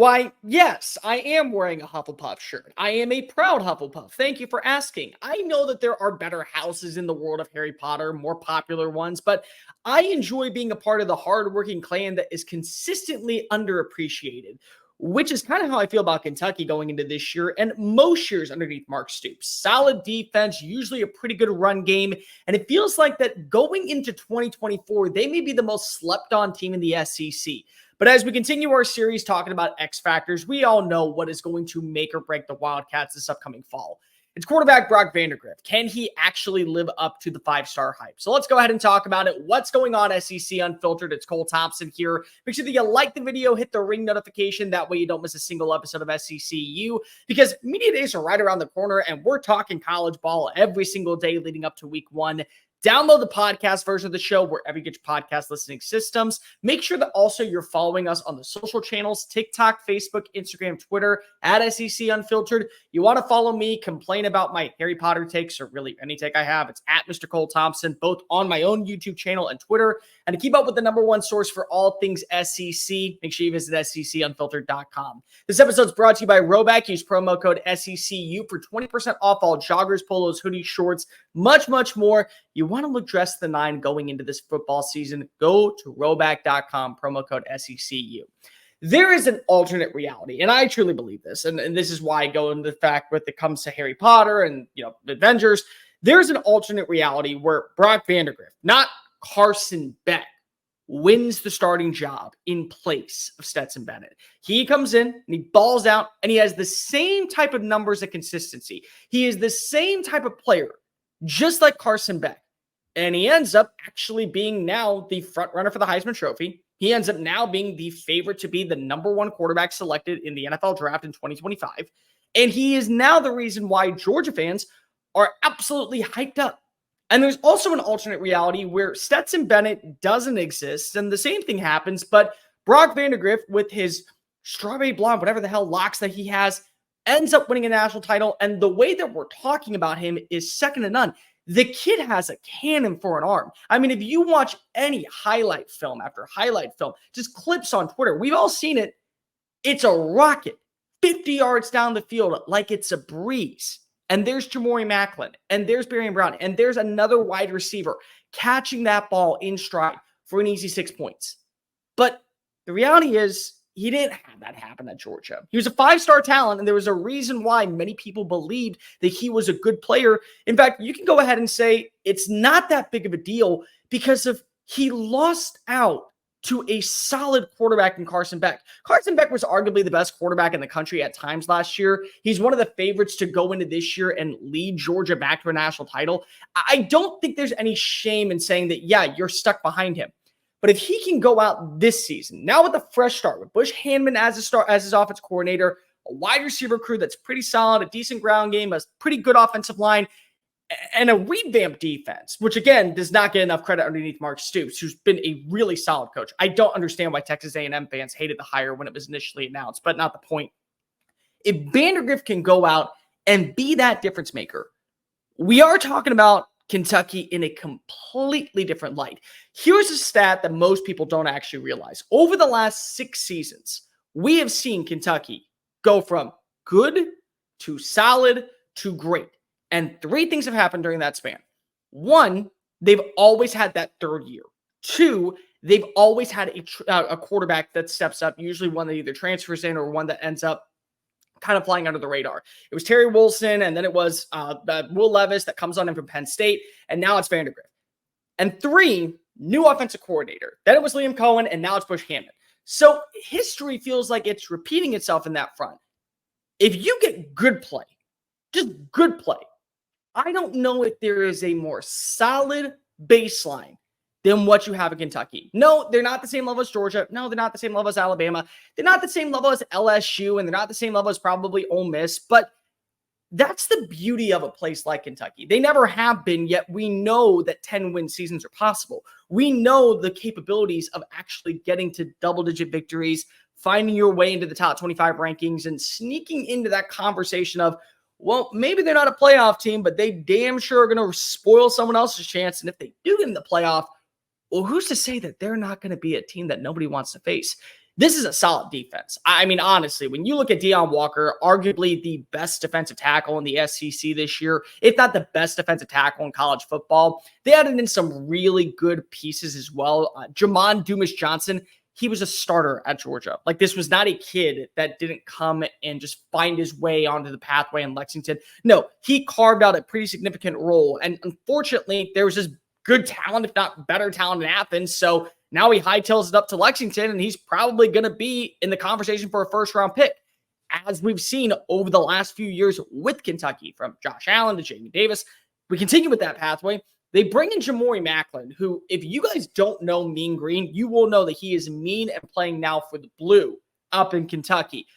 Why, yes, I am wearing a Hufflepuff shirt. I am a proud Hufflepuff. Thank you for asking. I know that there are better houses in the world of Harry Potter, more popular ones, but I enjoy being a part of the hardworking clan that is consistently underappreciated, which is kind of how I feel about Kentucky going into this year and most years underneath Mark Stoops. Solid defense, usually a pretty good run game, and it feels like that going into 2024, they may be the most slept on team in the SEC. But as we continue our series talking about X factors, we all know what is going to make or break the Wildcats this upcoming fall. It's quarterback Brock Vandagriff. Can he actually live up to the five-star hype? So let's go ahead and talk about it. What's going on, SEC Unfiltered? It's Cole Thompson here. Make sure that you like the video, hit the ring notification. That way you don't miss a single episode of SECU, because media days are right around the corner, and we're talking college ball every single day leading up to week 1. Download the podcast version of the show wherever you get your podcast listening systems. Make sure that also you're following us on the social channels, TikTok, Facebook, Instagram, Twitter, at SEC Unfiltered. You want to follow me, complain about my Harry Potter takes, or really any take I have, it's at Mr. Cole Thompson, both on my own YouTube channel and Twitter. And to keep up with the #1 source for all things SEC, make sure you visit SECUnfiltered.com. This episode is brought to you by RHOBACK. Use promo code SECU for 20% off all joggers, polos, hoodies, shorts, much, much more. You want to look dressed to the nine going into this football season, go to RHOBACK.com, promo code SECU. There is an alternate reality, and I truly believe this, and this is why I go into the fact when it comes to Harry Potter and, Avengers, there's an alternate reality where Brock Vandagriff, not Carson Beck, wins the starting job in place of Stetson Bennett. He comes in and he balls out, and he has the same type of numbers and consistency. He is the same type of player, just like Carson Beck. And he ends up actually being now the front runner for the Heisman Trophy. He ends up now being the favorite to be the #1 quarterback selected in the NFL draft in 2025. And he is now the reason why Georgia fans are absolutely hyped up. And there's also an alternate reality where Stetson Bennett doesn't exist, and the same thing happens, but Brock Vandagriff, with his strawberry blonde, whatever the hell locks that he has, ends up winning a national title. And the way that we're talking about him is second to none. The kid has a cannon for an arm. I mean, if you watch any highlight film after highlight film, just clips on Twitter, we've all seen it. It's a rocket 50 yards down the field like it's a breeze. And there's Jamori Macklin, and there's Barian Brown, and there's another wide receiver catching that ball in stride for an easy 6 points. But the reality is, he didn't have that happen at Georgia. He was a 5-star talent, and there was a reason why many people believed that he was a good player. In fact, you can go ahead and say it's not that big of a deal because he lost out to a solid quarterback in Carson Beck. Carson Beck was arguably the best quarterback in the country at times last year. He's one of the favorites to go into this year and lead Georgia back to a national title. I don't think there's any shame in saying that, yeah, you're stuck behind him. But if he can go out this season, now with a fresh start, with Bush Handman as his offense coordinator, a wide receiver crew that's pretty solid, a decent ground game, a pretty good offensive line, and a revamped defense, which, again, does not get enough credit underneath Mark Stoops, who's been a really solid coach. I don't understand why Texas A&M fans hated the hire when it was initially announced, but not the point. If Vandagriff can go out and be that difference maker, we are talking about Kentucky in a completely different light. Here's a stat that most people don't actually realize. Over the last 6 seasons, we have seen Kentucky go from good to solid to great. And 3 things have happened during that span. 1, they've always had that third year. 2, they've always had a quarterback that steps up, usually one that either transfers in or one that ends up kind of flying under the radar. It was Terry Wilson, and then it was Will Levis that comes on in from Penn State, and now it's Vandagriff. And 3, new offensive coordinator. Then it was Liam Cohen, and now it's Bush Handman. So history feels like it's repeating itself in that front. If you get good play, just good play, I don't know if there is a more solid baseline than what you have in Kentucky. No, they're not the same level as Georgia. No, they're not the same level as Alabama. They're not the same level as LSU, and they're not the same level as probably Ole Miss. But that's the beauty of a place like Kentucky. They never have been, yet we know that 10-win seasons are possible. We know the capabilities of actually getting to double-digit victories, finding your way into the top 25 rankings, and sneaking into that conversation of, well, maybe they're not a playoff team, but they damn sure are going to spoil someone else's chance. And if they do get in the playoff, well, who's to say that they're not going to be a team that nobody wants to face? This is a solid defense. I mean, honestly, when you look at Deion Walker, arguably the best defensive tackle in the SEC this year, if not the best defensive tackle in college football, they added in some really good pieces as well. Jamon Dumas-Johnson, he was a starter at Georgia. Like, this was not a kid that didn't come and just find his way onto the pathway in Lexington. No, he carved out a pretty significant role. And unfortunately, there was just good talent, if not better talent in Athens. So now he hightails it up to Lexington, and he's probably going to be in the conversation for a first-round pick, as we've seen over the last few years with Kentucky, from Josh Allen to Jamie Davis. We continue with that pathway. They bring in Jamori Macklin, who, if you guys don't know Mean Green, you will know that he is mean and playing now for the Blue up in Kentucky.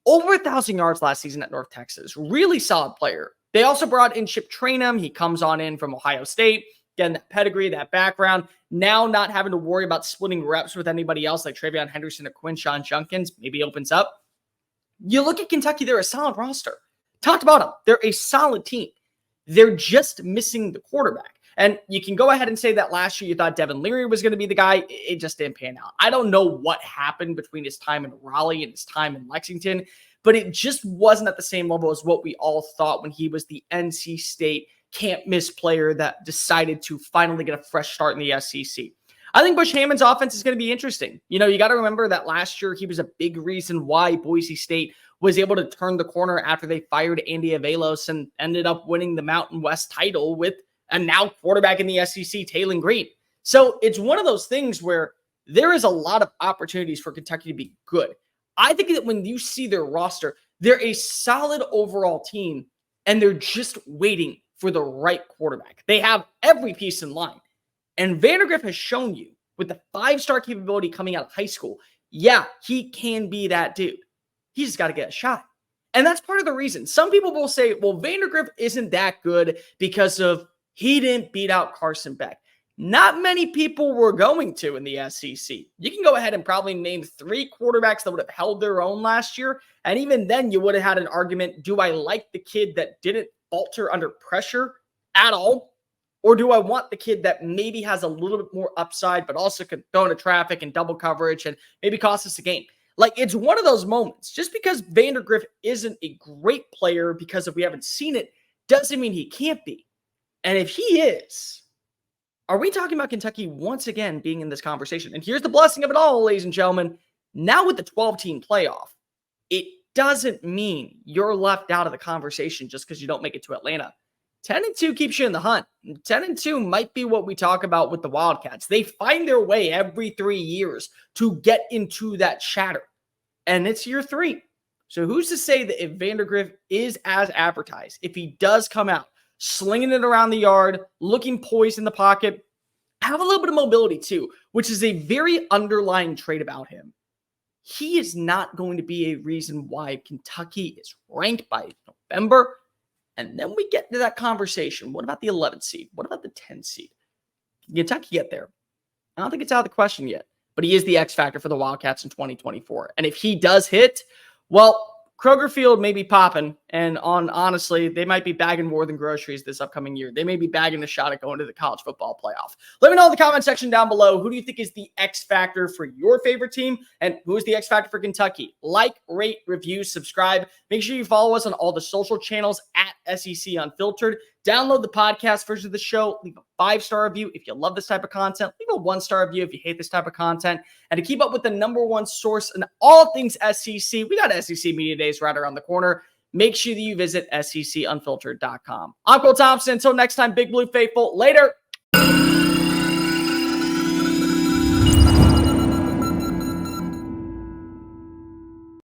Over 1,000 yards last season at North Texas. Really solid player. They also brought in Chip Trainum. He comes on in from Ohio State. Again, that pedigree, that background. Now not having to worry about splitting reps with anybody else like Travion Henderson or Quinshon Junkins. Maybe opens up. You look at Kentucky, they're a solid roster. Talked about them. They're a solid team. They're just missing the quarterback. And you can go ahead and say that last year you thought Devin Leary was going to be the guy. It just didn't pan out. I don't know what happened between his time in Raleigh and his time in Lexington, but it just wasn't at the same level as what we all thought when he was the NC State can't-miss player that decided to finally get a fresh start in the SEC. I think Bush Hammond's offense is going to be interesting. You know, you got to remember that last year he was a big reason why Boise State was able to turn the corner after they fired Andy Avalos and ended up winning the Mountain West title with a now quarterback in the SEC, Taylor Green. So it's one of those things where there is a lot of opportunities for Kentucky to be good. I think that when you see their roster, they're a solid overall team, and they're just waiting for the right quarterback. They have every piece in line. And Vandagriff has shown you with the 5-star capability coming out of high school, yeah, he can be that dude. He's just got to get a shot. And that's part of the reason. Some people will say, well, Vandagriff isn't that good because of he didn't beat out Carson Beck. Not many people were going to in the SEC. You can go ahead and probably name 3 quarterbacks that would have held their own last year. And even then, you would have had an argument, do I like the kid that didn't falter under pressure at all? Or do I want the kid that maybe has a little bit more upside, but also can throw into traffic and double coverage and maybe cost us a game? Like, it's one of those moments. Just because Vandagriff isn't a great player because if we haven't seen it, doesn't mean he can't be. And if he is, are we talking about Kentucky once again being in this conversation? And here's the blessing of it all, ladies and gentlemen. Now with the 12-team playoff, it doesn't mean you're left out of the conversation just because you don't make it to Atlanta. 10-2 keeps you in the hunt. 10-2 might be what we talk about with the Wildcats. They find their way every 3 years to get into that chatter. And it's year 3. So who's to say that if Vandagriff is as advertised, if he does come out, slinging it around the yard, looking poised in the pocket, have a little bit of mobility too, which is a very underlying trait about him. He is not going to be a reason why Kentucky is ranked by November. And then we get into that conversation. What about the 11th seed? What about the 10th seed? Can Kentucky get there? I don't think it's out of the question yet, but he is the X factor for the Wildcats in 2024. And if he does hit, well, Kroger Field may be popping, and honestly, they might be bagging more than groceries this upcoming year. They may be bagging a shot at going to the college football playoff. Let me know in the comment section down below, who do you think is the X factor for your favorite team, and who is the X factor for Kentucky? Like, rate, review, subscribe. Make sure you follow us on all the social channels at SEC Unfiltered. Download the podcast version of the show. Leave a 5-star review if you love this type of content. Leave a 1-star review if you hate this type of content. And to keep up with the #1 source in all things SEC, we got SEC Media Days right around the corner. Make sure that you visit SECUnfiltered.com. I'm Cole Thompson. Until next time, Big Blue Faithful. Later.